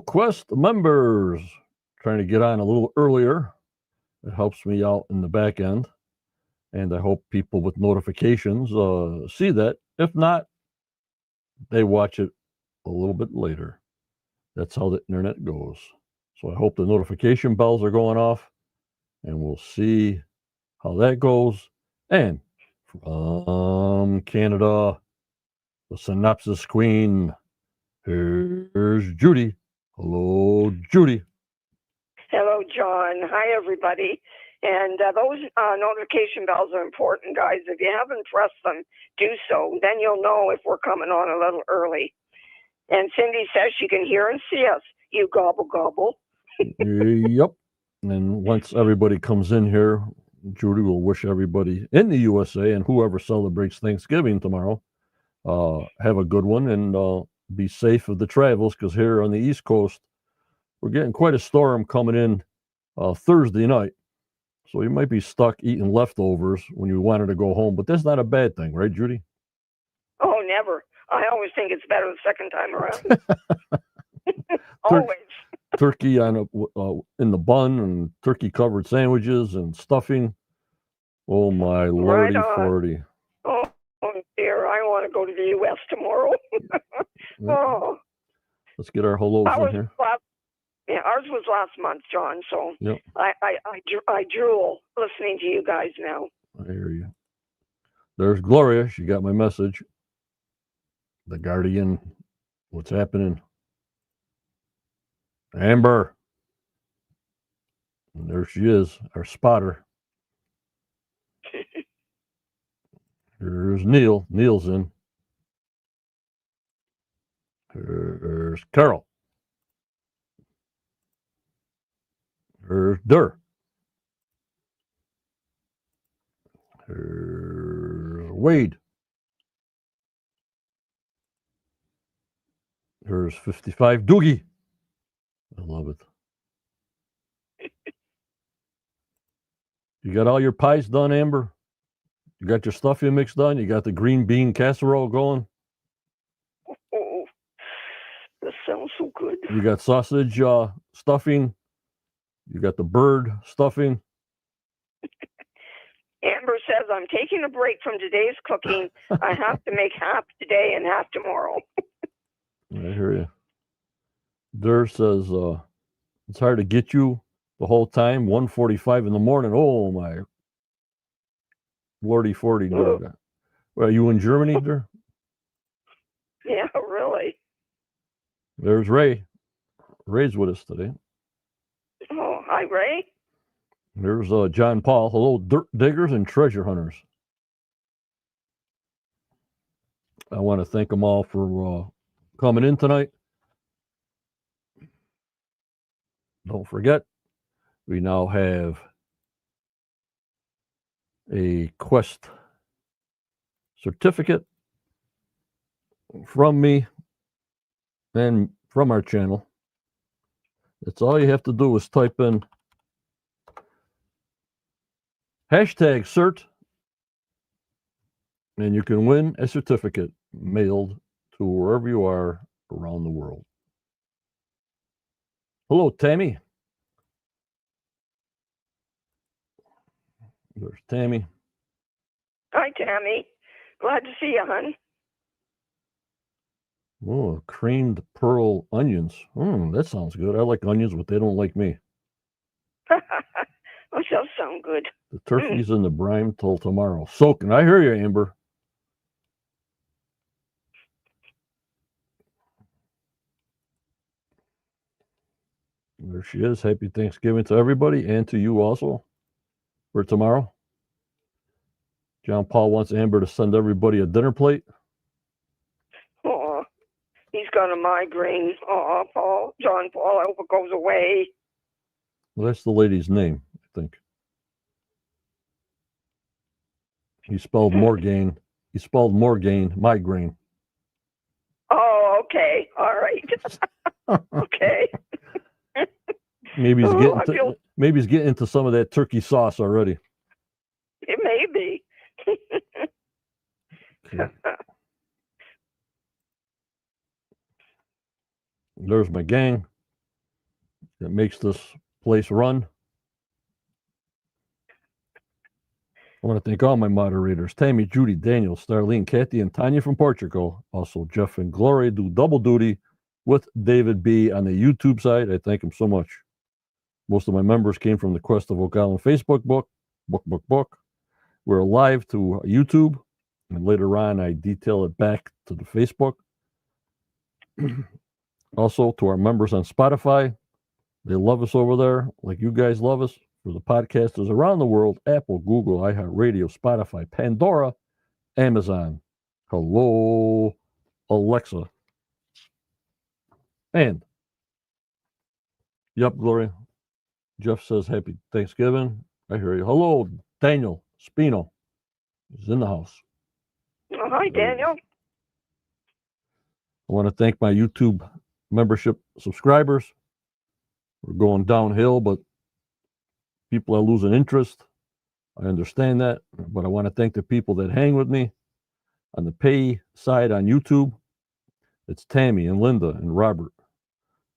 Quest members. Trying to get on a little earlier. It helps me out in the back end. And I hope people with notifications see that. If not, they watch it a little bit later. That's how the internet goes. So I hope the notification bells are going off, and we'll see how that goes. And from Canada, the synopsis queen, here's Judy. Hello, Judy. Hello, John. Hi, everybody. And those notification bells are important, guys. If you haven't pressed them, do so. Then you'll know if we're coming on a little early. And Cindy says she can hear and see us. You gobble, gobble. Yep. And once everybody comes in here, Judy will wish everybody in the USA and whoever celebrates Thanksgiving tomorrow have a good one and be safe of the travels, because here on the East Coast, we're getting quite a storm coming in Thursday night. So you might be stuck eating leftovers when you wanted to go home. But that's not a bad thing, right, Judy? Oh, never. I always think it's better the second time around. Always. Turkey on in the bun and turkey-covered sandwiches and stuffing. Oh, my lordy forty. Oh, dear. I want to go to the U.S. tomorrow. Oh. Let's get our hellos in here. Ours was last month, John, so yep. I drool listening to you guys now. I hear you. There's Gloria. She got my message. The Guardian. What's happening? Amber. And there she is, our spotter. Here's Neil. Neil's in. There's Carol. There's Durr. There's Wade. There's 55 Doogie. I love it. You got all your pies done, Amber? You got your stuffing mix done? You got the green bean casserole going? Oh, that sounds so good. You got sausage stuffing? You got the bird stuffing? Amber says, I'm taking a break from today's cooking. I have to make half today and half tomorrow. I hear you. Durr says, it's hard to get you the whole time, 1:45 in the morning. Oh, my lordy 40. Well, are you in Germany, Durr? Yeah, really. There's Ray. Ray's with us today. Oh, hi, Ray. There's John Paul. Hello, dirt diggers and treasure hunters. I want to thank them all for coming in tonight. Don't forget, we now have a Quest certificate from me and from our channel. That's all you have to do is type in #cert, and you can win a certificate mailed to wherever you are around the world. Hello, Tammy. There's Tammy. Hi, Tammy. Glad to see you, hon. Oh, creamed pearl onions. That sounds good. I like onions, but they don't like me. That does sound good. The turkey's in the brine till tomorrow. Soaking. I hear you, Amber. There she is. Happy Thanksgiving to everybody and to you also for tomorrow. John Paul wants Amber to send everybody a dinner plate. Oh, he's got a migraine. Oh, John Paul, I hope it goes away. Well, that's the lady's name, I think. He spelled Morgaine. He spelled Morgaine, migraine. Oh, okay. All right. Okay. Maybe he's getting into some of that turkey sauce already. It may be. Okay. There's my gang. that makes this place run. I want to thank all my moderators, Tammy, Judy, Daniel, Starlene, Kathy, and Tanya from Portugal. Also, Jeff and Gloria do double duty with David B. on the YouTube side. I thank him so much. Most of my members came from the Quest of Oak Island Facebook book. We're live to YouTube, and later on I detail it back to the Facebook. Also, to our members on Spotify, they love us over there, like you guys love us. For the podcasters around the world, Apple, Google, iHeartRadio, Spotify, Pandora, Amazon. Hello, Alexa. And, yep, Gloria. Jeff says, happy Thanksgiving. I hear you. Hello, Daniel Spino. He's in the house. Oh, hi, Daniel. I want to thank my YouTube membership subscribers. We're going downhill, but people are losing interest. I understand that, but I want to thank the people that hang with me on the pay side on YouTube. It's Tammy and Linda and Robert,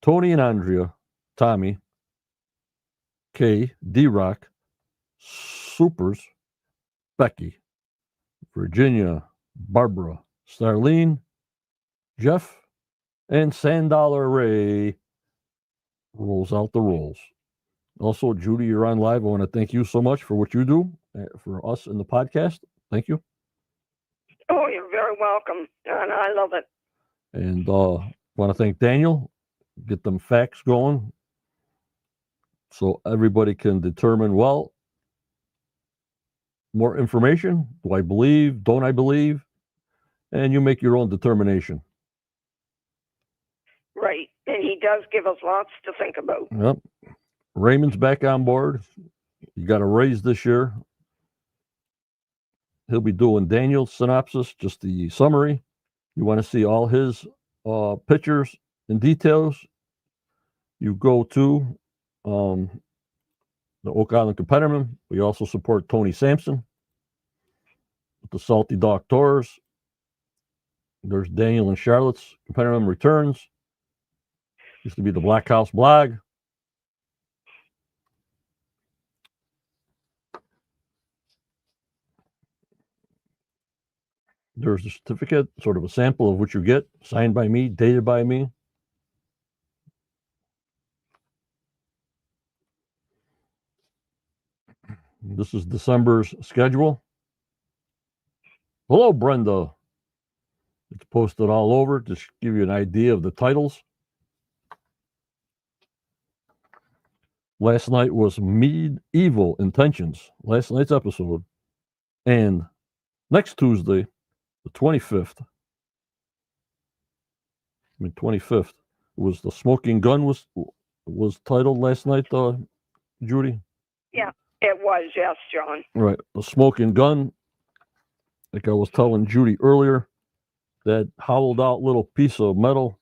Tony and Andrea, Tommy, Kay, D-Rock, Supers, Becky, Virginia, Barbara, Starlene, Jeff, and $1 Ray rolls out the rolls. Also, Judy, you're on live. I want to thank you so much for what you do for us in the podcast. Thank you. Oh, you're very welcome, and I love it. And want to thank Daniel. Get them facts going so everybody can determine, well, more information. Do I believe? Don't I believe? And you make your own determination. Right. And he does give us lots to think about. Yep. Raymond's back on board. You got a raise this year. He'll be doing Daniel's synopsis, just the summary. You want to see all his pictures and details, you go to the Oak Island Competitorman. We also support Tony Sampson with the Salty Dog Tours. There's Daniel and Charlotte's Competitorman Returns. Used to be the Black House blog. There's a certificate, sort of a sample of what you get, signed by me, dated by me. This is December's schedule. Hello, Brenda. It's posted all over, just to give you an idea of the titles. Last night was Medieval Intentions, last night's episode. And next Tuesday, the 25th, was The Smoking Gun was titled last night, Judy? Yeah, it was, yes, John. Right. The Smoking Gun, like I was telling Judy earlier, that hollowed out little piece of metal,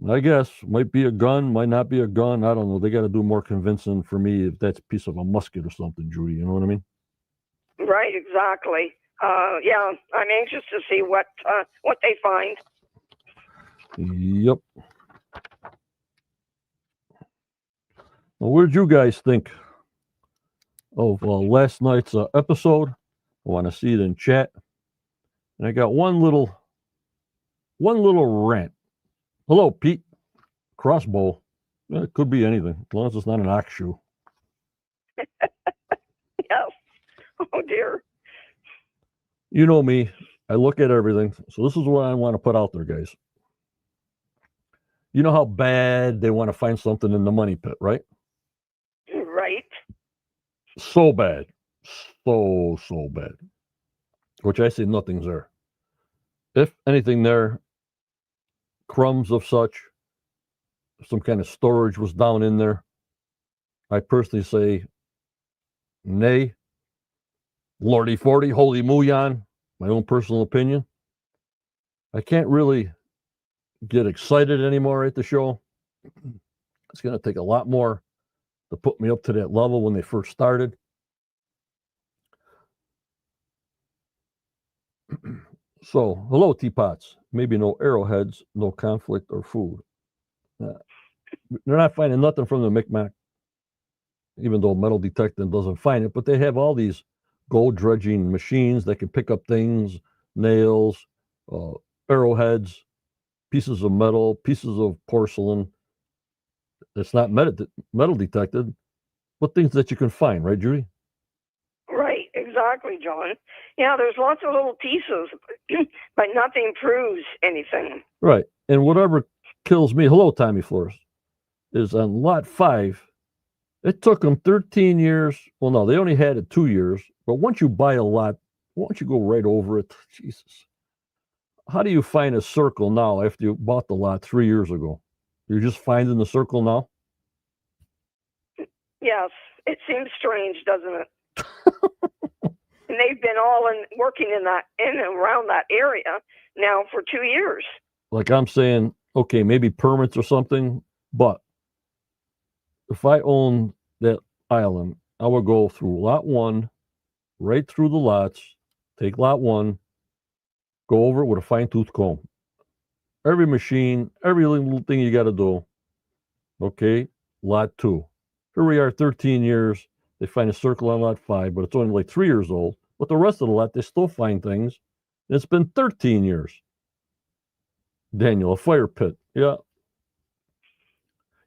I guess, might be a gun, might not be a gun. I don't know. They got to do more convincing for me if that's a piece of a musket or something, Judy. You know what I mean? Right, exactly. Yeah, I'm anxious to see what they find. Yep. Well, what did you guys think of last night's episode? I want to see it in chat. And I got one little rant. Hello, Pete. Crossbow. Yeah, it could be anything, as long as it's not an ox shoe. Yes. Oh, dear. You know me. I look at everything. So this is what I want to put out there, guys. You know how bad they want to find something in the money pit, right? Right. So bad. So bad. Which I say nothing's there. If anything there, crumbs of such, some kind of storage was down in there, I personally say, nay. Lordy 40, holy Muyan, my own personal opinion. I can't really get excited anymore at the show. It's going to take a lot more to put me up to that level when they first started. So, hello, teapots. Maybe no arrowheads, no conflict or food. They're not finding nothing from the Micmac, even though metal detecting doesn't find it. But they have all these gold dredging machines that can pick up things, nails, uh, arrowheads, pieces of metal, pieces of porcelain. It's not metal detected, but things that you can find, right, Judy? Right, exactly, John. Yeah, there's lots of little pieces, but nothing proves anything. Right. And whatever kills me, hello, Tommy Flores, is on lot 5. It took them 13 years. Well, no, they only had it 2 years. But once you buy a lot, why don't you go right over it? Jesus. How do you find a circle now after you bought the lot 3 years ago? You're just finding the circle now? Yes, it seems strange, doesn't it? And they've been all working in and around that area now for 2 years. Like I'm saying, okay, maybe permits or something, but if I owned that island, I would go through lot 1, right through the lots, take lot 1, go over it with a fine-tooth comb. Every machine, every little thing you got to do. Okay, lot 2. Here we are, 13 years. They find a circle on lot 5, but it's only like 3 years old. But the rest of the lot, they still find things. And it's been 13 years. Daniel, a fire pit. Yeah.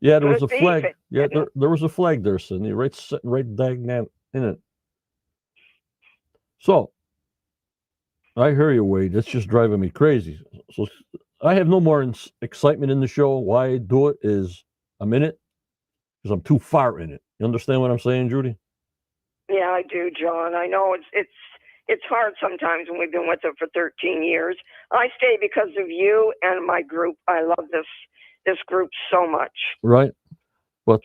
Yeah, there was a flag. Yeah, there was a flag there, Sydney, sitting right dang in it. So, I hear you, Wade. It's just driving me crazy. So, I have no more excitement in the show. Why I do it is I'm in it because I'm too far in it. You understand what I'm saying, Judy? Yeah, I do, John. I know it's hard sometimes when we've been with it for 13 years. I stay because of you and my group. I love this group so much. Right. But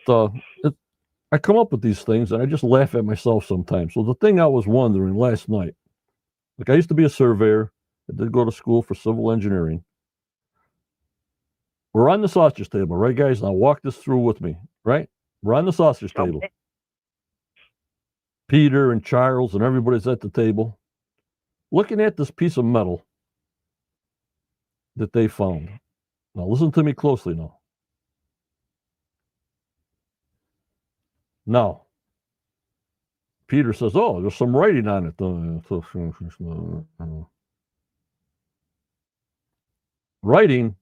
I come up with these things and I just laugh at myself sometimes. So the thing I was wondering last night, like I used to be a surveyor. I did go to school for civil engineering. We're on the sausage table, right, guys? Now walk this through with me, right? We're on the sausage table. Okay. Peter and Charles and everybody's at the table looking at this piece of metal that they found. Now listen to me closely now. Now, Peter says, oh, there's some writing on it. Writing,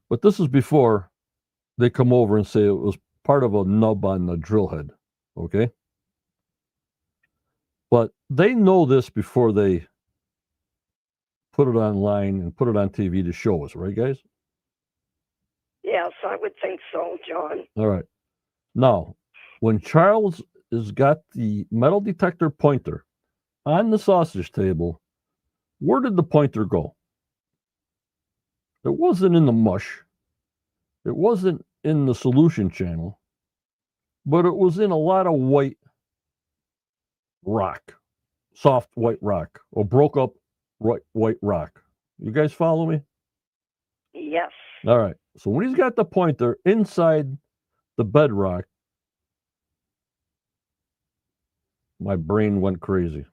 but this is before they come over and say it was part of a nub on the drill head, okay? But they know this before they put it online and put it on TV to show us, right, guys? Yes, I would think so, John. All right. Now, when Charles has got the metal detector pointer on the sausage table, where did the pointer go? It wasn't in the mush. It wasn't in the solution channel, but it was in a lot of white rock, soft white rock, or broke up white rock. You guys follow me? Yes. All right. So when he's got the pointer inside the bedrock, my brain went crazy.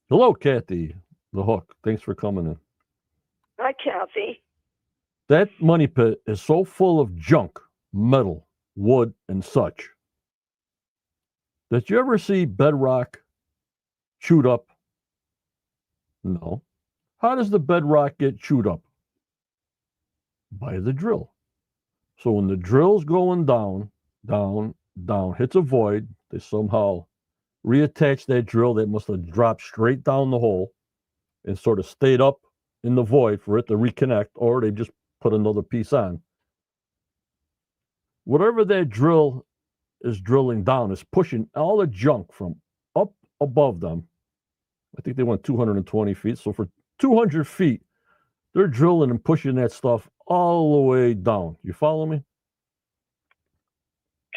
Hello, Kathy, the Hook. Thanks for coming in. Hi, Kathy. That money pit is so full of junk, metal, wood, and such. Did you ever see bedrock chewed up? No. How does the bedrock get chewed up? By the drill. So when the drill's going down, hits a void, they somehow reattach that drill that must have dropped straight down the hole and sort of stayed up in the void for it to reconnect, or they just put another piece on. Whatever that drill is drilling down is pushing all the junk from up above them. I think they went 220 feet. So for 200 feet, they're drilling and pushing that stuff all the way down. You follow me?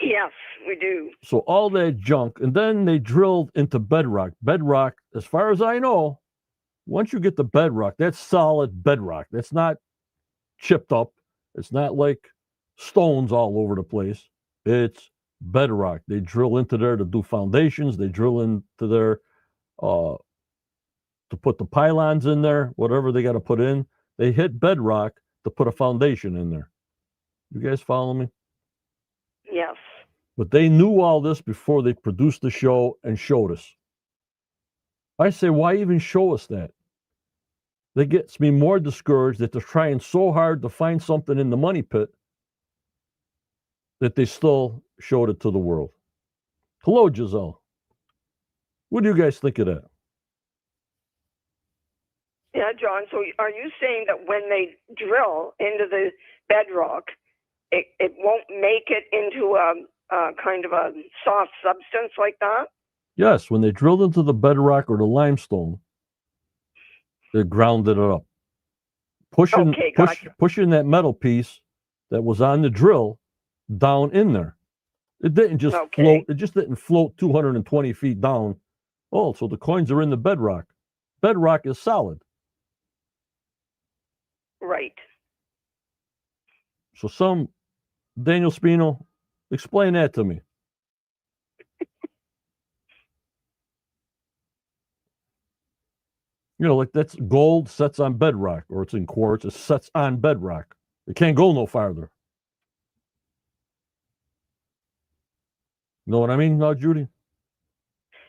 Yes, we do. So all that junk, and then they drilled into bedrock. Bedrock, as far as I know, once you get the bedrock, that's solid bedrock. That's not chipped up. It's not like stones all over the place. It's bedrock. They drill into there to do foundations. They drill into there to put the pylons in there, whatever they got to put in. They hit bedrock to put a foundation in there. You guys follow me? Yes. But they knew all this before they produced the show and showed us. I say, why even show us that? That gets me more discouraged that they're trying so hard to find something in the money pit that they still showed it to the world. Hello, Giselle. What do you guys think of that? Yeah, John. So are you saying that when they drill into the bedrock, it won't make it into a kind of a soft substance like that? Yes, when they drilled into the bedrock or the limestone, they grounded it up. Pushing that metal piece that was on the drill down in there. It didn't just float. It just didn't float 220 feet down. Oh, so the coins are in the bedrock. Bedrock is solid. Right. So Daniel Spino, explain that to me. You know, like that's gold sets on bedrock, or it's in quartz, it sets on bedrock. It can't go no farther. Know what I mean now, Judy?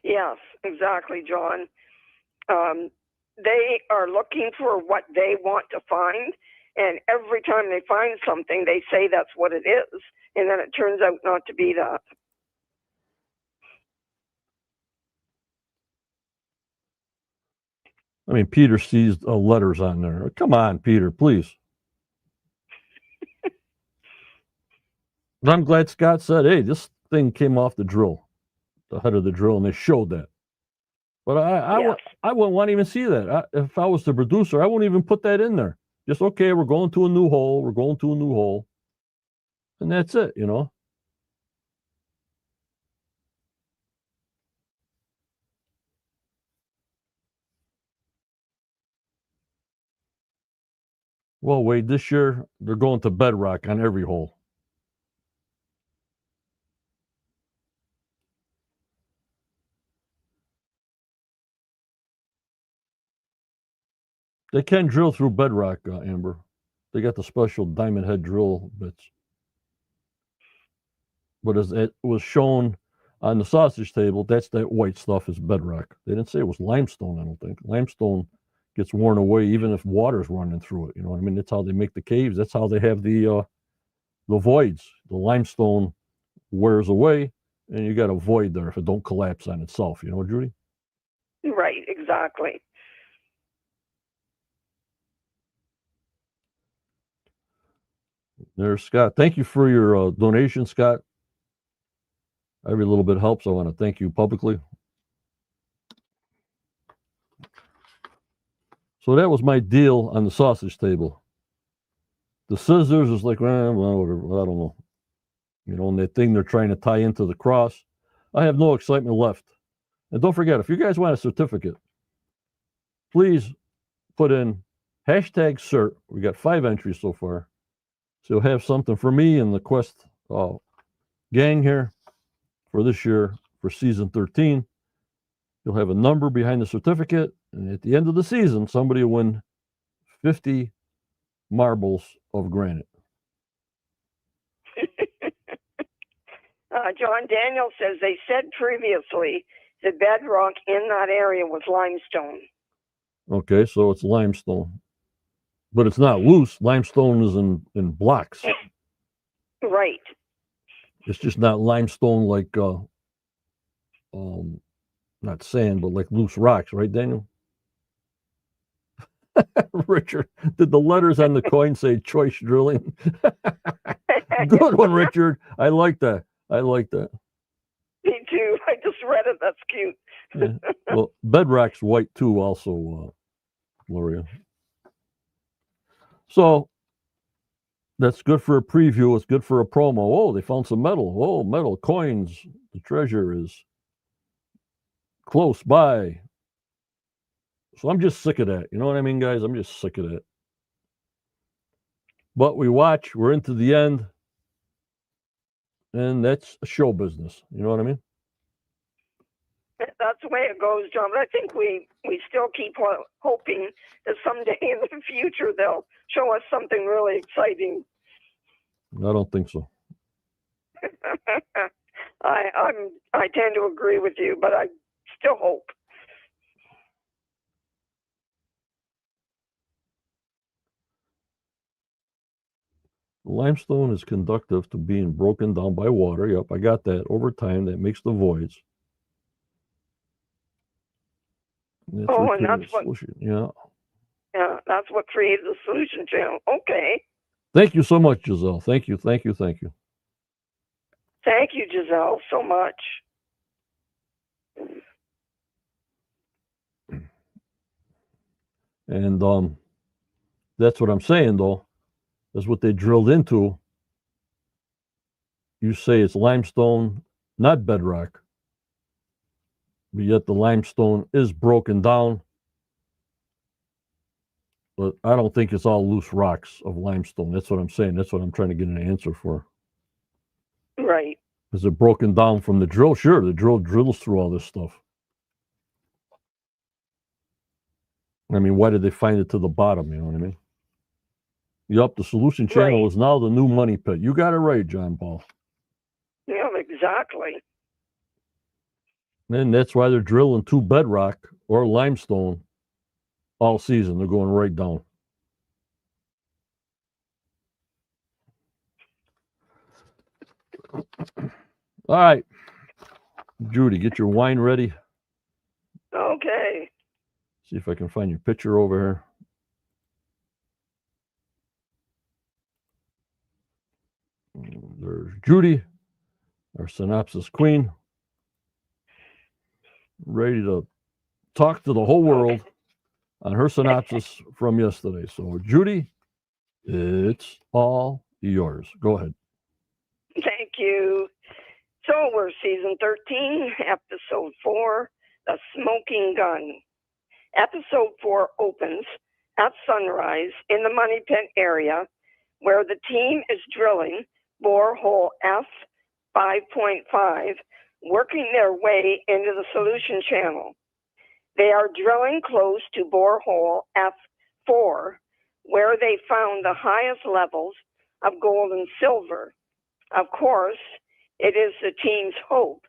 Yes, exactly, John. They are looking for what they want to find, and every time they find something, they say that's what it is, and then it turns out not to be that. I mean, Peter sees letters on there. Come on, Peter, please. I'm glad Scott said, hey, this thing came off the drill, the head of the drill, and they showed that. But I wouldn't want to even see that. If I was the producer, I wouldn't even put that in there. Just, okay, we're going to a new hole. We're going to a new hole. And that's it, you know. Well, Wade, this year, they're going to bedrock on every hole. They can drill through bedrock, Amber. They got the special diamond head drill bits. But as it was shown on the sausage table, that's that white stuff is bedrock. They didn't say it was limestone, I don't think. Limestone gets worn away even if water's running through it. You know what I mean? That's how they make the caves. That's how they have the voids. The limestone wears away, and you got a void there if it don't collapse on itself. You know, Judy? Right, exactly. There's Scott. Thank you for your donation, Scott. Every little bit helps. I want to thank you publicly. So that was my deal on the sausage table. The scissors is like, well, whatever. I don't know. You know, and that thing they're trying to tie into the cross. I have no excitement left. And don't forget, if you guys want a certificate, please put in #cert. We got 5 entries so far. So you'll have something for me and the Quest gang here for this year for season 13. You'll have a number behind the certificate. And at the end of the season, somebody will win 50 marbles of granite. John Daniel says they said previously the bedrock in that area was limestone. Okay, so it's limestone. But it's not loose. Limestone is in blocks. Right. It's just not limestone like not sand, but like loose rocks, right, Daniel? Richard, did the letters on the coin say choice drilling? Good one, Richard. I like that. Me too. I just read it. That's cute. Yeah. Well, bedrock's white too, also, Gloria. So that's good for a preview. It's good for a promo. Oh, they found some metal. Oh, metal coins. The treasure is close by. So I'm just sick of that. You know what I mean, guys? I'm just sick of that. But we watch. We're into the end. And that's show business. You know what I mean? That's the way it goes, John. But I think we still keep hoping that someday in the future they'll show us something really exciting. I don't think so. I tend to agree with you, but I still hope. Limestone is conductive to being broken down by water. Yep, I got that. Over time, that makes the voids. And That's what. solution. Yeah. Yeah, that's what created the solution channel. Okay. Thank you so much, Giselle. Thank you, thank you, thank you. Thank you, Giselle, so much. And that's what I'm saying, though. That's what they drilled into. You say it's limestone, not bedrock, but yet the limestone is broken down. But I don't think it's all loose rocks of limestone. That's what I'm saying. That's what I'm trying to get an answer for. Right. Is it broken down from the drill? Sure, the drill drills through all this stuff. I mean, why did they find it to the bottom? You know what I mean? Yup, the solution channel is now the new money pit. You got it right, John Paul. Yeah, exactly. And that's why they're drilling to bedrock or limestone all season. They're going right down. All right, Judy, get your wine ready. Okay. See if I can find your picture over here. There's Judy, our synopsis queen, ready to talk to the whole world on her synopsis from yesterday. So, Judy, it's all yours. Go ahead. Thank you. So we're season 13, episode 4, The Smoking Gun. Episode 4 opens at sunrise in the Money Pit area where the team is drilling borehole F5.5, working their way into the solution channel. They are drilling close to borehole F4, where they found the highest levels of gold and silver. Of course, it is the team's hope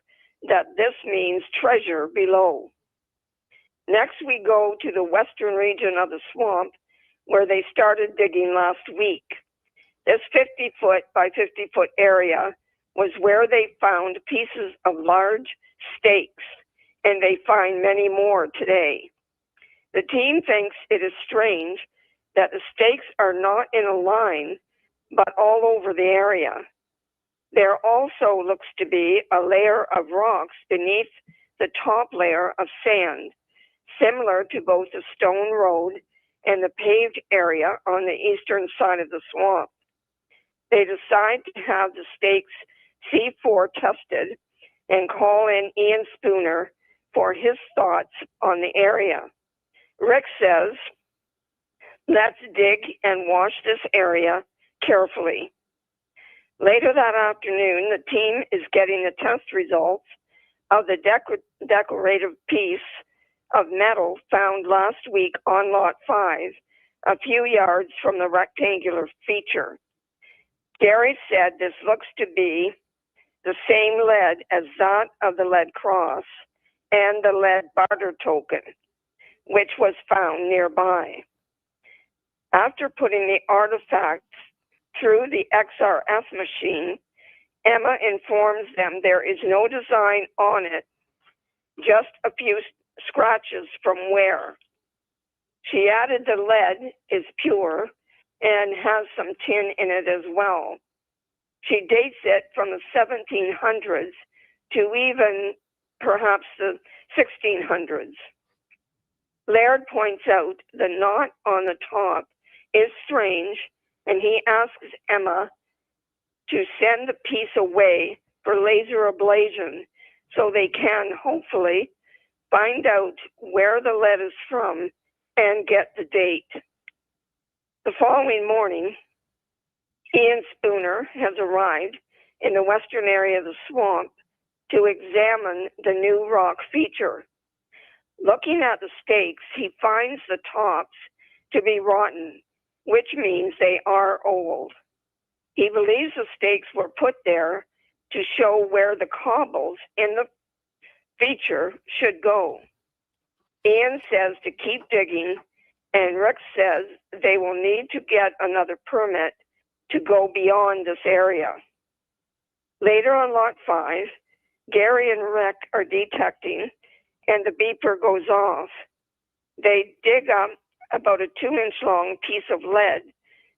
that this means treasure below. Next, we go to the western region of the swamp where they started digging last week. This 50-foot by 50-foot area was where they found pieces of large stakes, and they find many more today. The team thinks it is strange that the stakes are not in a line, but all over the area. There also looks to be a layer of rocks beneath the top layer of sand, similar to both the stone road and the paved area on the eastern side of the swamp. They decide to have the stakes C4 tested and call in Ian Spooner for his thoughts on the area. Rick says, "Let's dig and wash this area carefully." Later that afternoon, the team is getting the test results of the decorative piece of metal found last week on Lot 5, a few yards from the rectangular feature. Gary said this looks to be the same lead as that of the lead cross and the lead barter token, which was found nearby. After putting the artifacts through the XRF machine, Emma informs them there is no design on it, just a few scratches from wear. She added the lead is pure and has some tin in it as well. She dates it from the 1700s to even perhaps the 1600s. Laird points out the knot on the top is strange, and he asks Emma to send the piece away for laser ablation so they can hopefully find out where the lead is from and get the date. The following morning, Ian Spooner has arrived in the western area of the swamp to examine the new rock feature. Looking at the stakes, he finds the tops to be rotten, which means they are old. He believes the stakes were put there to show where the cobbles in the feature should go. Ian says to keep digging, and Rick says they will need to get another permit to go beyond this area. Later on Lot 5, Gary and Rick are detecting, and the beeper goes off. They dig up about a 2-inch long piece of lead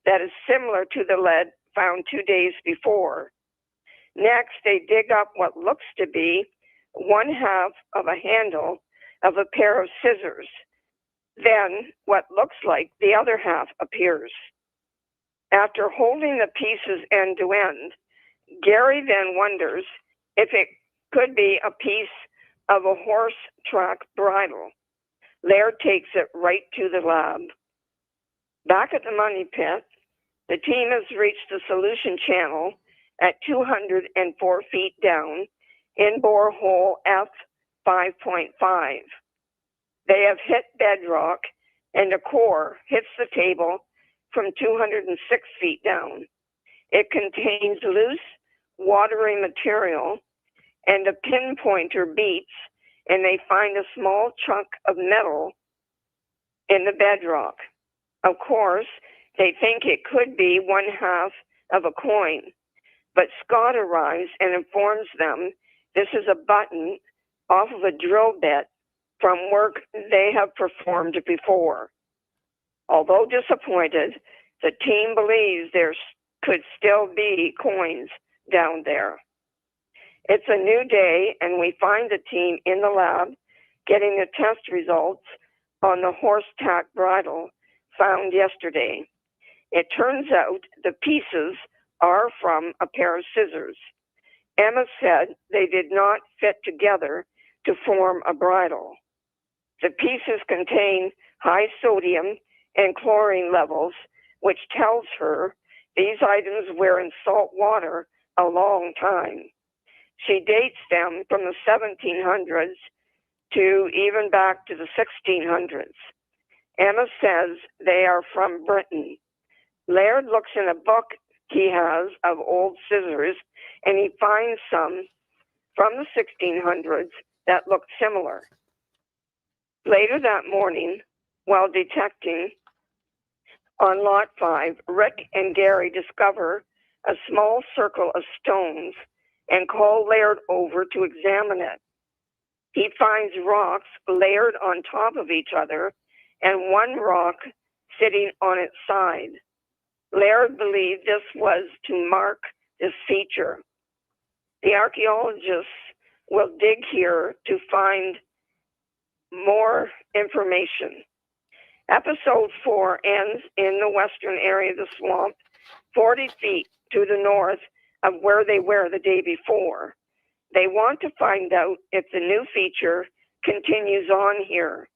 that is similar to the lead found 2 days before. Next, they dig up what looks to be one half of a handle of a pair of scissors. Then, what looks like the other half appears. After holding the pieces end to end, Gary then wonders if it could be a piece of a horse track bridle. Laird takes it right to the lab. Back at the money pit, the team has reached the solution channel at 204 feet down in borehole F5.5. They have hit bedrock, and the core hits the table from 206 feet down. It contains loose, watery material, and a pinpointer beats, and they find a small chunk of metal in the bedrock. Of course, they think it could be one half of a coin, but Scott arrives and informs them this is a button off of a drill bit from work they have performed before. Although disappointed, the team believes there could still be coins down there. It's a new day, and we find the team in the lab getting the test results on the horse tack bridle found yesterday. It turns out the pieces are from a pair of scissors. Emma said they did not fit together to form a bridle. The pieces contain high sodium and chlorine levels, which tells her these items were in salt water a long time. She dates them from the 1700s to even back to the 1600s. Emma says they are from Britain. Laird looks in a book he has of old scissors, and he finds some from the 1600s that look similar. Later that morning, while detecting on Lot 5, Rick and Gary discover a small circle of stones and call Laird over to examine it. He finds rocks layered on top of each other and one rock sitting on its side. Laird believed this was to mark this feature. The archaeologists will dig here to find more information. Episode 4 ends in the western area of the swamp, 40 feet to the north of where they were the day before. They want to find out if the new feature continues on here.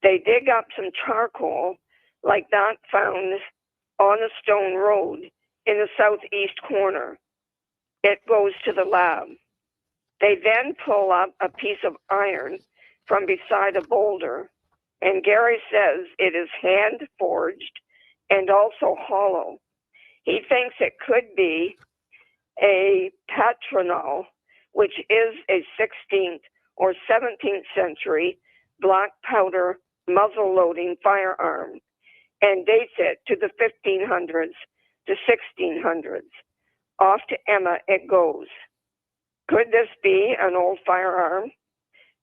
They dig up some charcoal like that found on the stone road in the southeast corner. It goes to the lab. They then pull up a piece of iron from beside a boulder, and Gary says it is hand forged and also hollow. He thinks it could be a patronal, which is a 16th or 17th century black powder muzzle-loading firearm, and dates it to the 1500s to 1600s. Off to Emma it goes. Could this be an old firearm?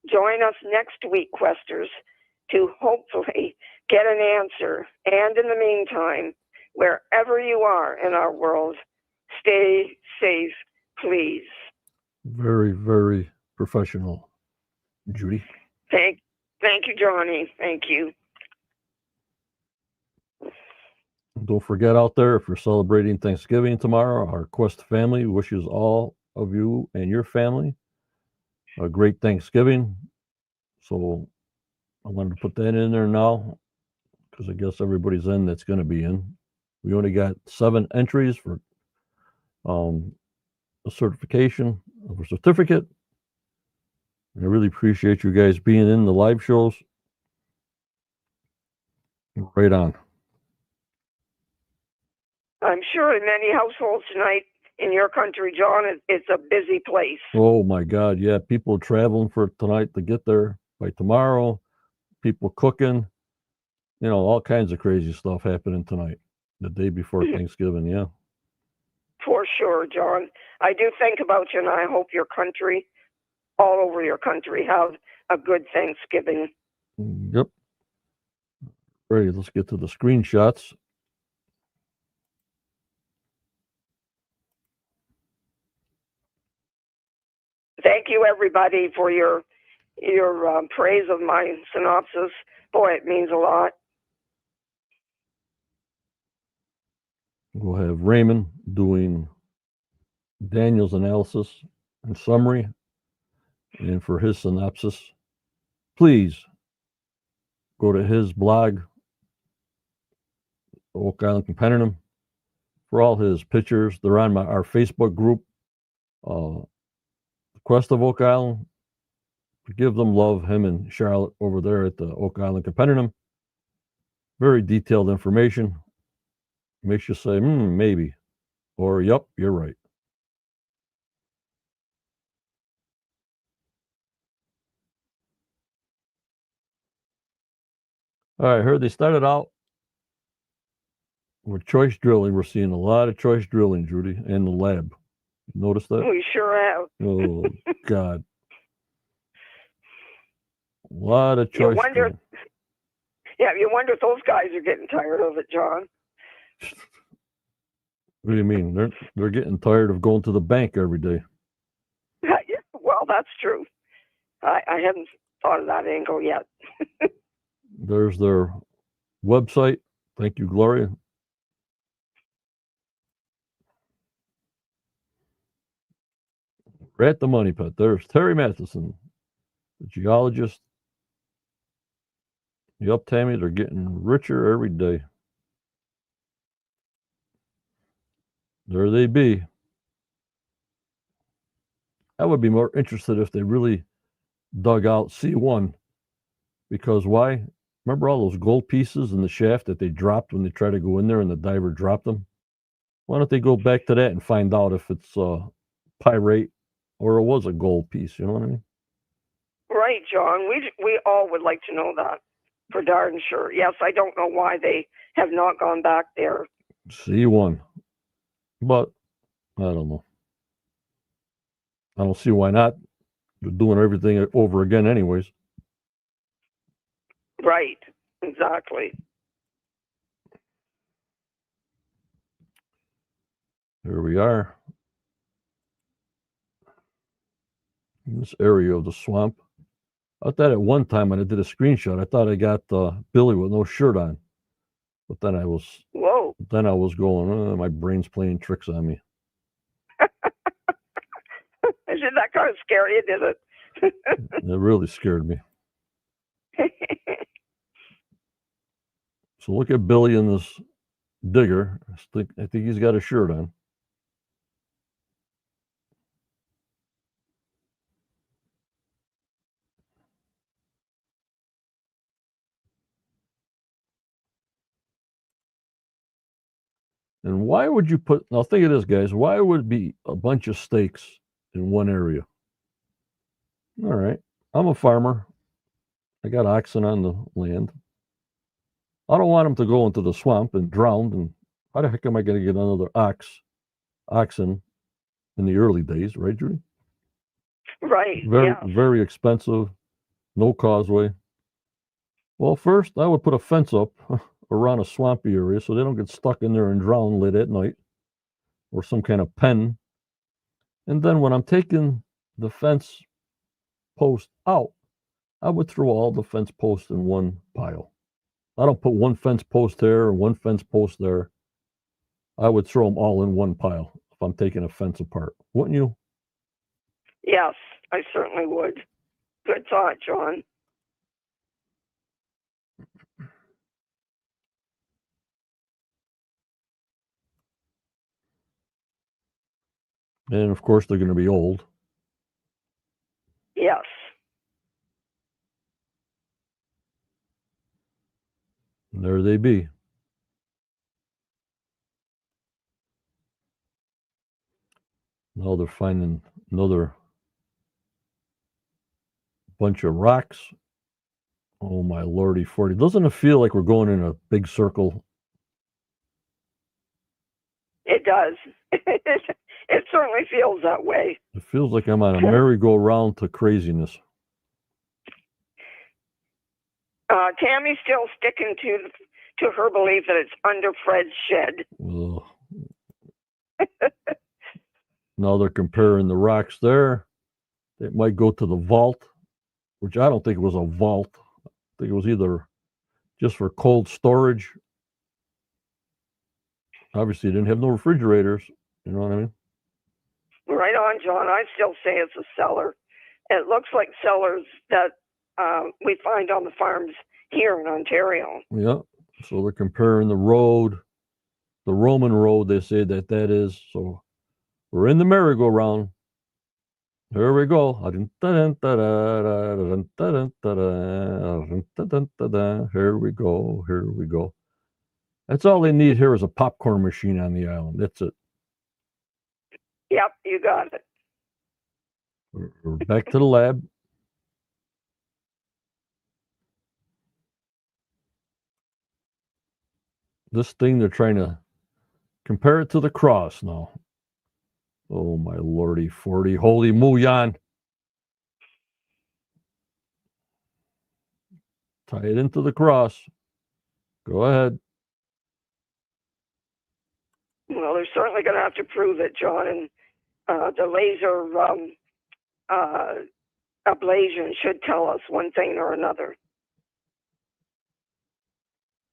Join us next week, Questers, to hopefully get an answer. And in the meantime, wherever you are in our world, stay safe, please. Very, very professional, Judy. Thank you, Johnny. Thank you. Don't forget out there, if you're celebrating Thanksgiving tomorrow, our Quest family wishes all of you and your family a great Thanksgiving. So I wanted to put that in there now because I guess everybody's in that's going to be in. We only got 7 entries for a certification of a certificate. I really appreciate you guys being in the live shows. Right on. I'm sure in many households tonight in your country, John, it's a busy place. Oh my God, yeah, people traveling for tonight to get there by tomorrow, people cooking, all kinds of crazy stuff happening tonight, the day before Thanksgiving, yeah. For sure, John. I do think about you, and I hope your country, all over your country, have a good Thanksgiving. Yep. Ready, let's get to the screenshots. Thank you, everybody, for your praise of my synopsis. Boy, it means a lot. We'll have Raymond doing Daniel's analysis and summary. And for his synopsis, please go to his blog, Oak Island Companion, for all his pictures. They're on our Facebook group, Quest of Oak Island. Give them love, him and Charlotte over there at the Oak Island Companion. Very detailed information. Makes you say, maybe, or yep, you're right. All right, I heard they started out with choice drilling. We're seeing a lot of choice drilling, Judy, in the lab. You notice that? We sure have. Oh, God. A lot of choice drilling. Yeah, you wonder if those guys are getting tired of it, John. What do you mean? They're getting tired of going to the bank every day. Yeah, well, that's true. I haven't thought of that angle yet. There's their website. Thank you, Gloria. We're at the money pit. There's Terry Matheson, the geologist. Yup, Tammy, they're getting richer every day. There they be. I would be more interested if they really dug out C1. Because why? Remember all those gold pieces in the shaft that they dropped when they tried to go in there and the diver dropped them? Why don't they go back to that and find out if it's pyrite or it was a gold piece? You know what I mean? Right, John. We all would like to know that for darn sure. Yes, I don't know why they have not gone back there. C1. But I don't know. I don't see why not. They're doing everything over again anyways. Right, exactly. Here we are. In this area of the swamp. I thought at one time when I did a screenshot, I thought I got Billy with no shirt on. But then I was going, my brain's playing tricks on me. Isn't that kind of scary, did it? It really scared me. So look at Billy in this digger. I think he's got a shirt on. And why would you now think of this, guys, why would it be a bunch of stakes in one area? All right. I'm a farmer. I got oxen on the land. I don't want them to go into the swamp and drown. And how the heck am I going to get another oxen in the early days, right, Judy? Right. Very expensive. No causeway. Well, first I would put a fence up around a swampy area so they don't get stuck in there and drown late at night, or some kind of pen. And then when I'm taking the fence post out, I would throw all the fence posts in one pile. I don't put one fence post there or one fence post there. I would throw them all in one pile if I'm taking a fence apart. Wouldn't you? Yes, I certainly would. Good thought, John. And of course, they're going to be old. Yes. And there they be. Now they're finding another bunch of rocks. Oh my lordy 40. Doesn't it feel like we're going in a big circle? It does. It certainly feels that way. It feels like I'm on a merry-go-round to craziness. Tammy's still sticking to her belief that it's under Fred's shed. Now they're comparing the rocks there. It might go to the vault, which I don't think it was a vault. I think it was either just for cold storage. Obviously, it didn't have no refrigerators. You know what I mean? Right on, John. I still say it's a cellar. It looks like cellars that we find on the farms here in Ontario. Yeah. So they're comparing the road, the Roman road, they say that is. So we're in the merry-go-round. Here we go. Here we go. Here we go. That's all they need here is a popcorn machine on the island. That's it. Yep, you got it. We're back to the lab. This thing, they're trying to compare it to the cross now. Oh, my lordy 40. Holy Muyan. Tie it into the cross. Go ahead. Well, they're certainly going to have to prove it, John. And the laser ablation should tell us one thing or another.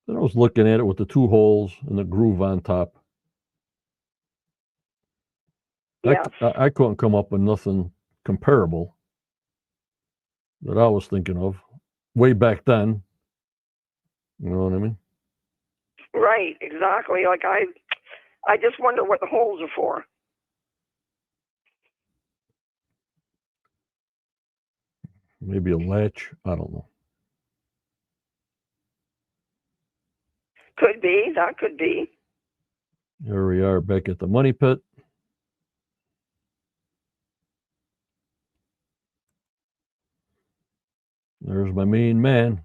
Then I was looking at it with the two holes and the groove on top. Yes. I couldn't come up with nothing comparable that I was thinking of way back then. You know what I mean? Right, exactly. Like I just wonder what the holes are for. Maybe a latch. I don't know. Could be. That could be. Here we are back at the money pit. There's my main man.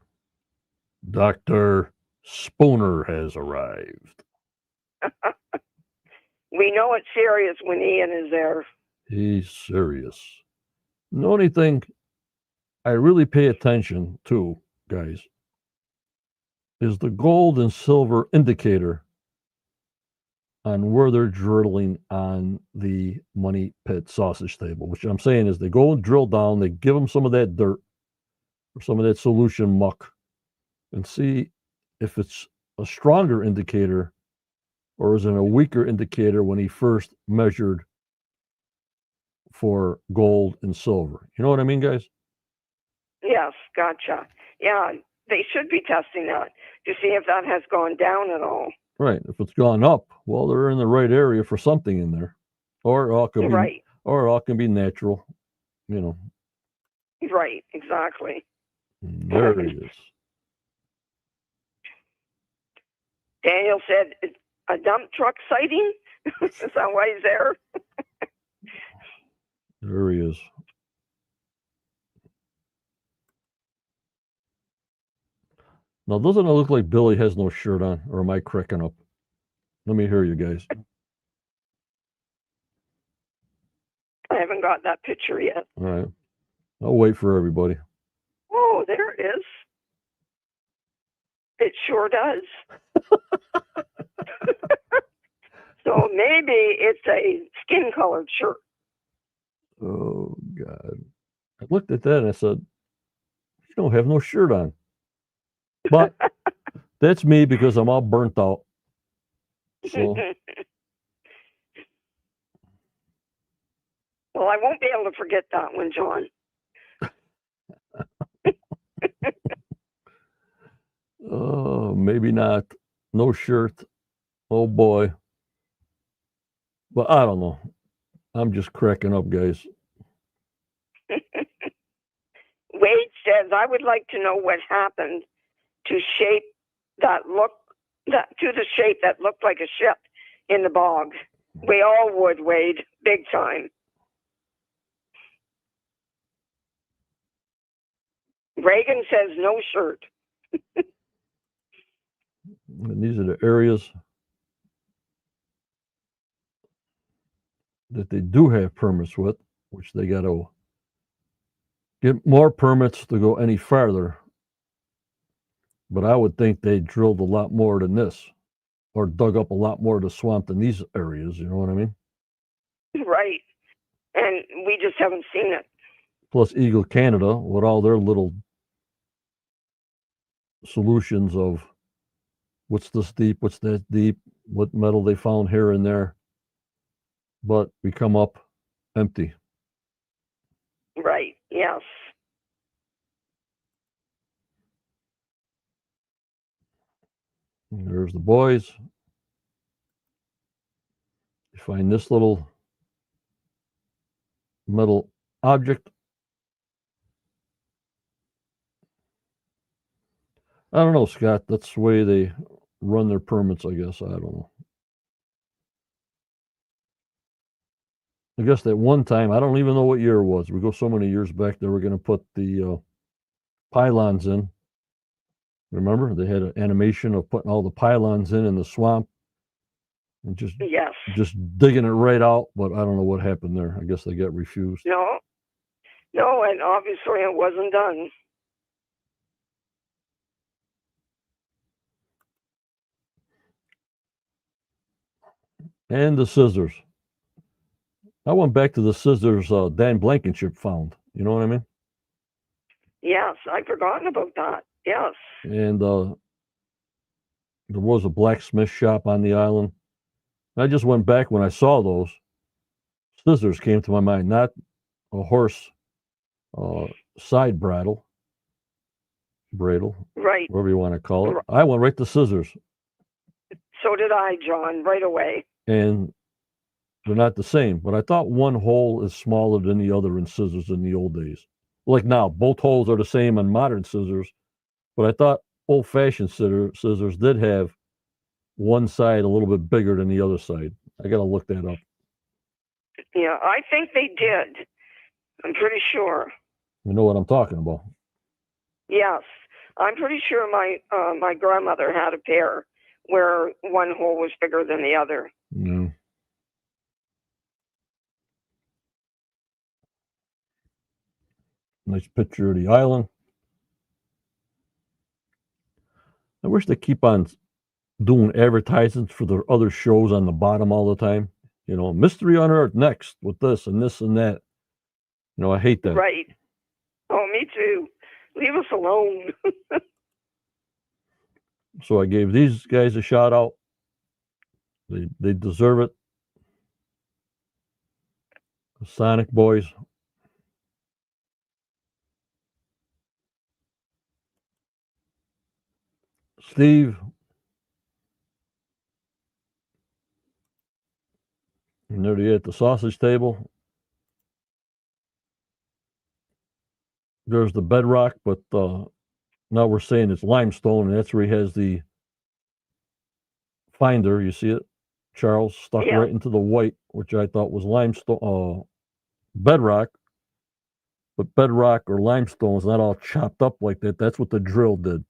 Dr. Spooner has arrived. We know it's serious when Ian is there. He's serious. The only thing I really pay attention to, guys, is the gold and silver indicator on where they're drilling on the money pit sausage table, which I'm saying is they go and drill down, they give them some of that dirt or some of that solution muck and see if it's a stronger indicator or is it a weaker indicator when he first measured for gold and silver. You know what I mean, guys? Yes, gotcha. Yeah, they should be testing that to see if that has gone down at all. Right. If it's gone up, well, they're in the right area for something in there, or it all can be, Right. or it all can be natural. You know. Right. Exactly. There he is. Daniel said, "A dump truck sighting." Is that why he's there? There he is. Now, doesn't it look like Billy has no shirt on, or am I cracking up? Let me hear you guys. I haven't got that picture yet. All right. I'll wait for everybody. Oh, there it is. It sure does. So maybe it's a skin-colored shirt. Oh, God. I looked at that and I said, you don't have no shirt on. But that's me because I'm all burnt out. So. Well, I won't be able to forget that one, John. Oh, maybe not. No shirt. Oh, boy. But I don't know. I'm just cracking up, guys. Wade says, I would like to know what happened to shape that looked like a ship in the bog. We all would, Wade, big time. Reagan says no shirt. And these are the areas that they do have permits with, which they got to get more permits to go any farther. But I would think they drilled a lot more than this, or dug up a lot more of the swamp than these areas. You know what I mean? Right. And we just haven't seen it. Plus Eagle Canada with all their little solutions of what's this deep, what's that deep, what metal they found here and there, but we come up empty. Right. Yes. And there's the boys. You find this little metal object. I don't know, Scott. That's the way they run their permits, I guess. I don't know. I guess that one time, I don't even know what year it was. We go so many years back, they were going to put the pylons in. Remember? They had an animation of putting all the pylons in the swamp and just digging it right out. But I don't know what happened there. I guess they got refused. No, and obviously it wasn't done. And the scissors. I went back to the scissors Dan Blankenship found. You know what I mean? Yes, I'd forgotten about that. Yes. And there was a blacksmith shop on the island. I just went back when I saw those. Scissors came to my mind, not a horse side bridle, right, whatever you want to call it. I went right to scissors. So did I, John, right away. And they're not the same, but I thought one hole is smaller than the other in scissors in the old days. Like now, both holes are the same on modern scissors, but I thought old-fashioned scissors did have one side a little bit bigger than the other side. I got to look that up. Yeah, I think they did. I'm pretty sure. You know what I'm talking about? Yes, I'm pretty sure my grandmother had a pair where one hole was bigger than the other. Yeah. Nice picture of the island. I wish they keep on doing advertisements for their other shows on the bottom all the time. You know, Mystery Unearthed next with this and this and that. You know, I hate that. Right. Oh, me too. Leave us alone. So I gave these guys a shout out. They deserve it. The Sonic Boys. Steve. And there they at the sausage table. There's the bedrock, but now we're saying it's limestone, and that's where he has the finder. You see it? Charles stuck right into the white, which I thought was limestone, bedrock. But bedrock or limestone is not all chopped up like that. That's what the drill did.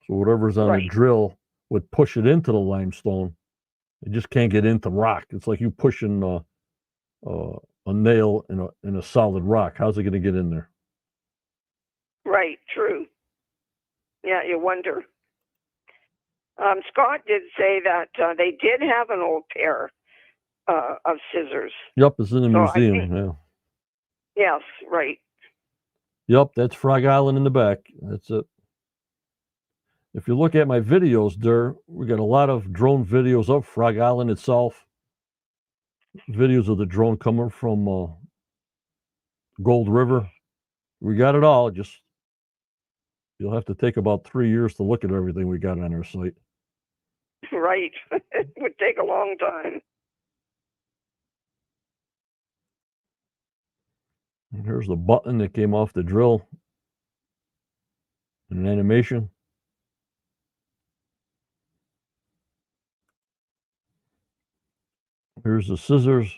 So whatever's on the drill would push it into the limestone. It just can't get into rock. It's like you pushing a nail in a solid rock. How's it going to get in there? Right. True. Yeah, you wonder. Scott did say that they did have an old pair of scissors. Yep, it's in the museum. Yes, right. Yep, that's Frog Island in the back. That's it. If you look at my videos there, we got a lot of drone videos of Frog Island itself. Videos of the drone coming from Gold River. We got it all. Just you'll have to take about 3 years to look at everything we got on our site. Right. It would take a long time. And here's the button that came off the drill. An animation. Here's the scissors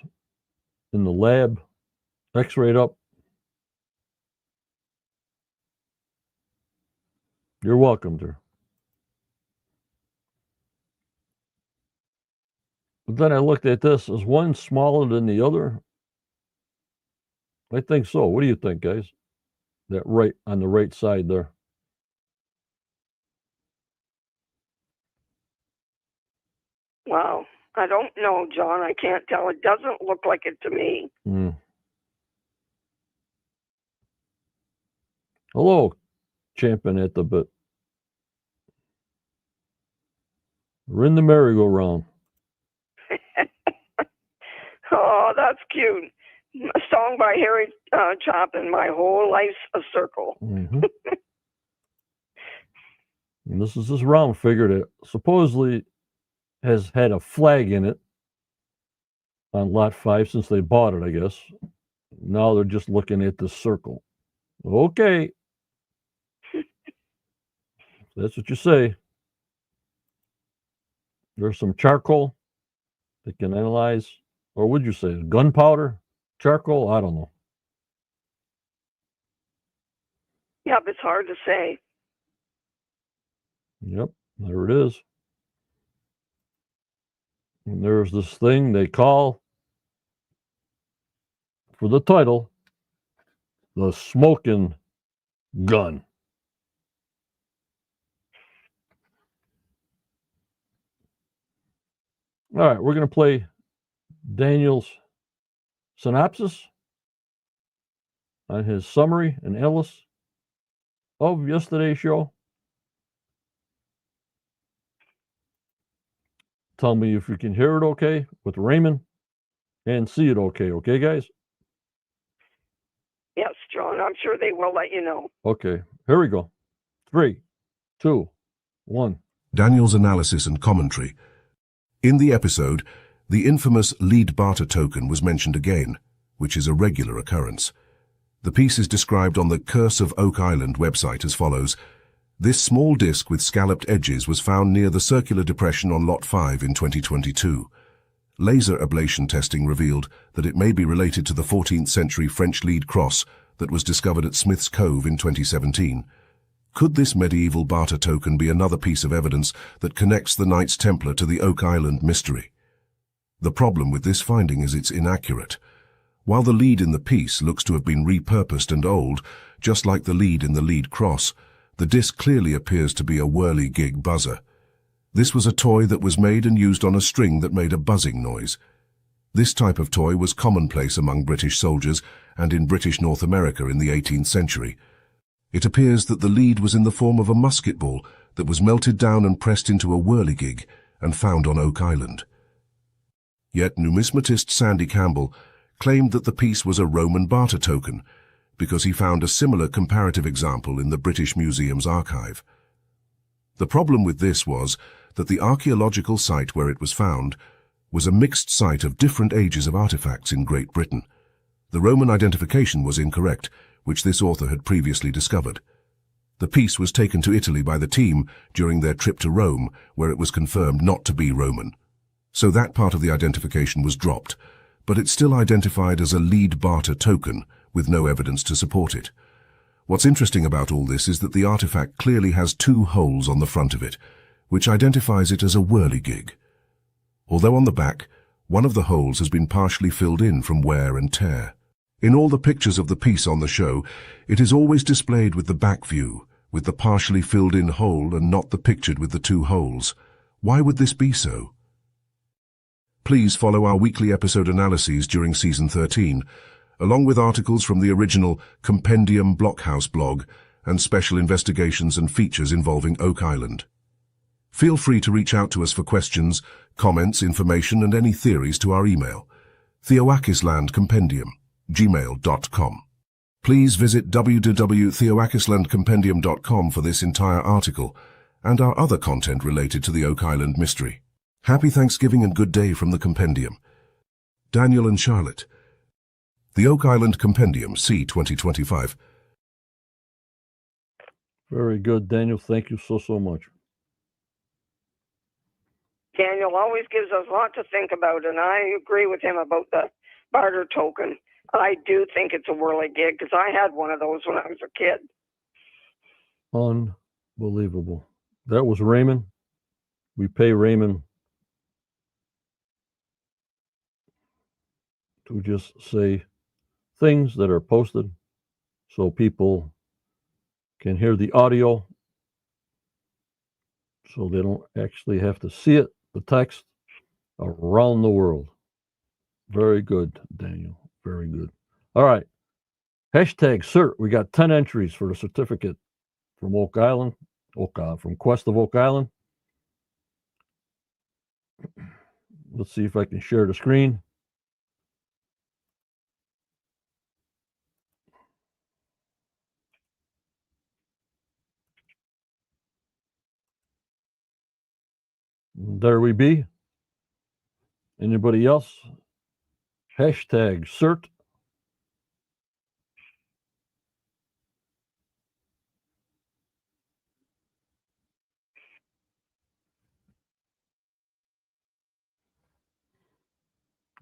in the lab, x-rayed up. You're welcome, dear. But then I looked at this. Is one smaller than the other? I think so. What do you think, guys? That right on the right side there. Wow. I don't know, John. I can't tell. It doesn't look like it to me. Hello, champion at the bit. We're in the merry-go-round. Oh, that's cute. A song by Harry Chapin, My Whole Life's a Circle. And this is this round figure that supposedly has had a flag in it on lot 5 since they bought it, I guess. Now they're just looking at the circle. Okay. That's what you say. There's some charcoal they can analyze. Or would you say gunpowder? Charcoal? I don't know. Yep, it's hard to say. Yep, there it is. And there's this thing they call, for the title, the smoking gun. All right, we're going to play Daniel's synopsis on his summary and analysis of yesterday's show. Tell me if you can hear it okay with Raymond and see it okay, guys? Yes, John, I'm sure they will let you know. Okay, here we go. 3, 2, 1. Daniel's analysis and commentary. In the episode, the infamous lead barter token was mentioned again, which is a regular occurrence. The piece is described on the Curse of Oak Island website as follows. This small disc with scalloped edges was found near the circular depression on Lot 5 in 2022. Laser ablation testing revealed that it may be related to the 14th century French lead cross that was discovered at Smith's Cove in 2017. Could this medieval barter token be another piece of evidence that connects the Knights Templar to the Oak Island mystery? The problem with this finding is it's inaccurate. While the lead in the piece looks to have been repurposed and old, just like the lead in the lead cross, the disc clearly appears to be a whirligig buzzer. This was a toy that was made and used on a string that made a buzzing noise. This type of toy was commonplace among British soldiers and in British North America in the 18th century. It appears that the lead was in the form of a musket ball that was melted down and pressed into a whirligig and found on Oak Island. Yet numismatist Sandy Campbell claimed that the piece was a Roman barter token because he found a similar comparative example in the British Museum's archive. The problem with this was that the archaeological site where it was found was a mixed site of different ages of artifacts in Great Britain. The Roman identification was incorrect, which this author had previously discovered. The piece was taken to Italy by the team during their trip to Rome, where it was confirmed not to be Roman. So that part of the identification was dropped, but it's still identified as a lead barter token, with no evidence to support it. What's interesting about all this is that the artifact clearly has 2 holes on the front of it, which identifies it as a whirligig. Although on the back, one of the holes has been partially filled in from wear and tear. In all the pictures of the piece on the show, it is always displayed with the back view, with the partially filled in hole and not the pictured with the 2 holes. Why would this be so? Please follow our weekly episode analyses during Season 13, along with articles from the original Compendium Blockhouse blog and special investigations and features involving Oak Island. Feel free to reach out to us for questions, comments, information, and any theories to our email, theoakislandcompendium@gmail.com. Please visit www.theoakislandcompendium.com for this entire article and our other content related to the Oak Island mystery. Happy Thanksgiving and good day from the Compendium. Daniel and Charlotte. The Oak Island Compendium, C. 2025. Very good, Daniel. Thank you so much. Daniel always gives us a lot to think about, and I agree with him about the barter token. I do think it's a whirligig because I had one of those when I was a kid. Unbelievable. That was Raymond. We pay Raymond to just say things that are posted so people can hear the audio so they don't actually have to see it, the text, around the world. Very good, Daniel. Very good. All right. Hashtag CERT. We got 10 entries for the certificate from Oak Island, from Quest of Oak Island. Let's see if I can share the screen. There we be. Anybody else? Hashtag CERT.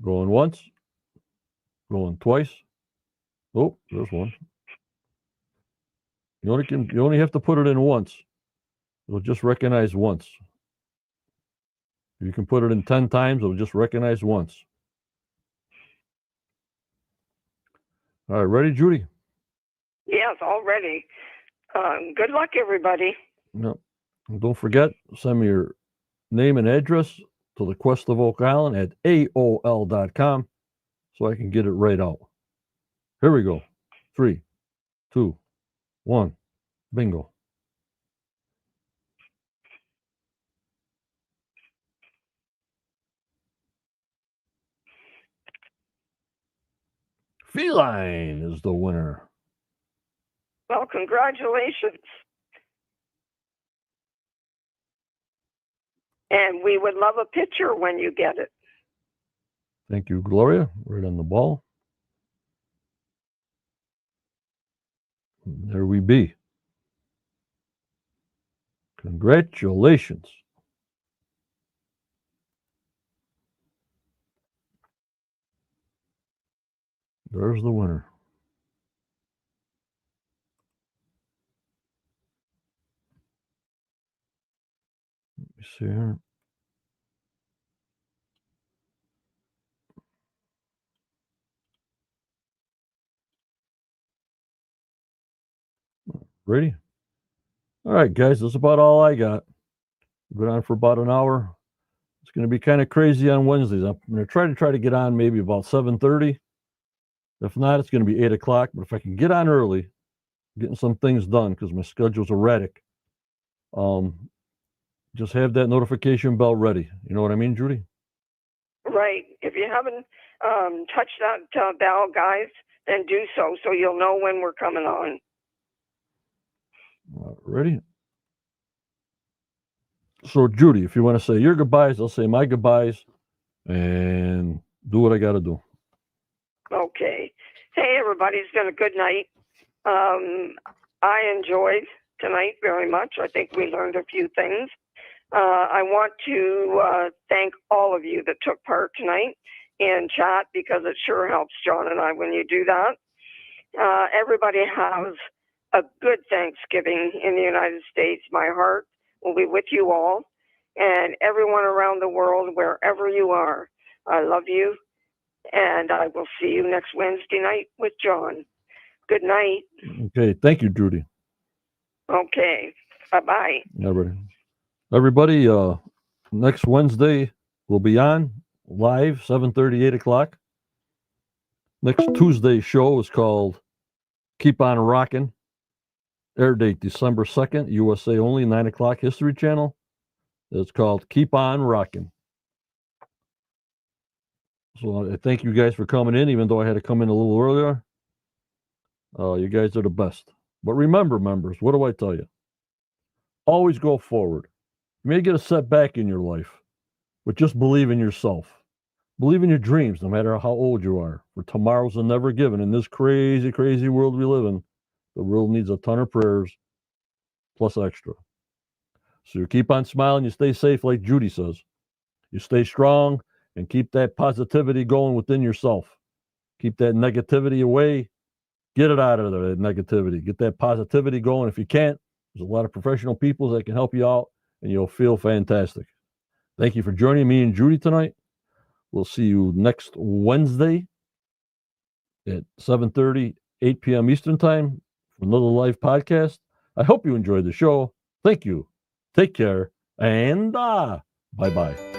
Going once. Going twice. Oh, there's one. You only have to put it in once. It'll just recognize once. You can put it in 10 times, it'll just recognize once. All right, ready, Judy? Yes, all ready. Good luck, everybody. No. And don't forget, send me your name and address to the Quest of Oak Island at AOL.com so I can get it right out. Here we go. 3, 2, 1. Bingo. Feline is the winner. Well, congratulations. And we would love a picture when you get it. Thank you, Gloria. Right on the ball. And there we be. Congratulations. There's the winner. Let me see here. Ready? All right, guys, that's about all I got. Been on for about an hour. It's going to be kind of crazy on Wednesdays. I'm going to try to get on maybe about 7:30. If not, it's going to be 8 o'clock. But if I can get on early, getting some things done because my schedule's erratic. Just have that notification bell ready. You know what I mean, Judy? Right. If you haven't touched that bell, guys, then do so you'll know when we're coming on. Ready? So, Judy, if you want to say your goodbyes, I'll say my goodbyes and do what I got to do. Okay. Hey, everybody, it's been a good night. I enjoyed tonight very much. I think we learned a few things. I want to thank all of you that took part tonight in chat because it sure helps John and I when you do that. Everybody has a good Thanksgiving in the United States. My heart will be with you all and everyone around the world, wherever you are. I love you, and I will see you next Wednesday night with John. Good night. Okay, thank you, Judy. Okay, bye-bye. Everybody, next Wednesday we'll be on live, 7:30, 8 o'clock. Next Tuesday's show is called Keep On Rockin'. Air date December 2nd, USA only, 9 o'clock, History Channel. It's called Keep On Rockin'. So I thank you guys for coming in, even though I had to come in a little earlier. You guys are the best. But remember, members, what do I tell you? Always go forward. You may get a setback in your life, but just believe in yourself. Believe in your dreams, no matter how old you are. For tomorrow's a never given. In this crazy, crazy world we live in, the world needs a ton of prayers plus extra. So you keep on smiling, you stay safe, like Judy says. you stay strong and keep that positivity going within yourself. Keep that negativity away. Get it out of there, that negativity. Get that positivity going. If you can't, there's a lot of professional people that can help you out, and you'll feel fantastic. Thank you for joining me and Judy tonight. We'll see you next Wednesday at 7:30, 8 p.m. Eastern Time for another live podcast. I hope you enjoyed the show. Thank you. Take care, and bye-bye.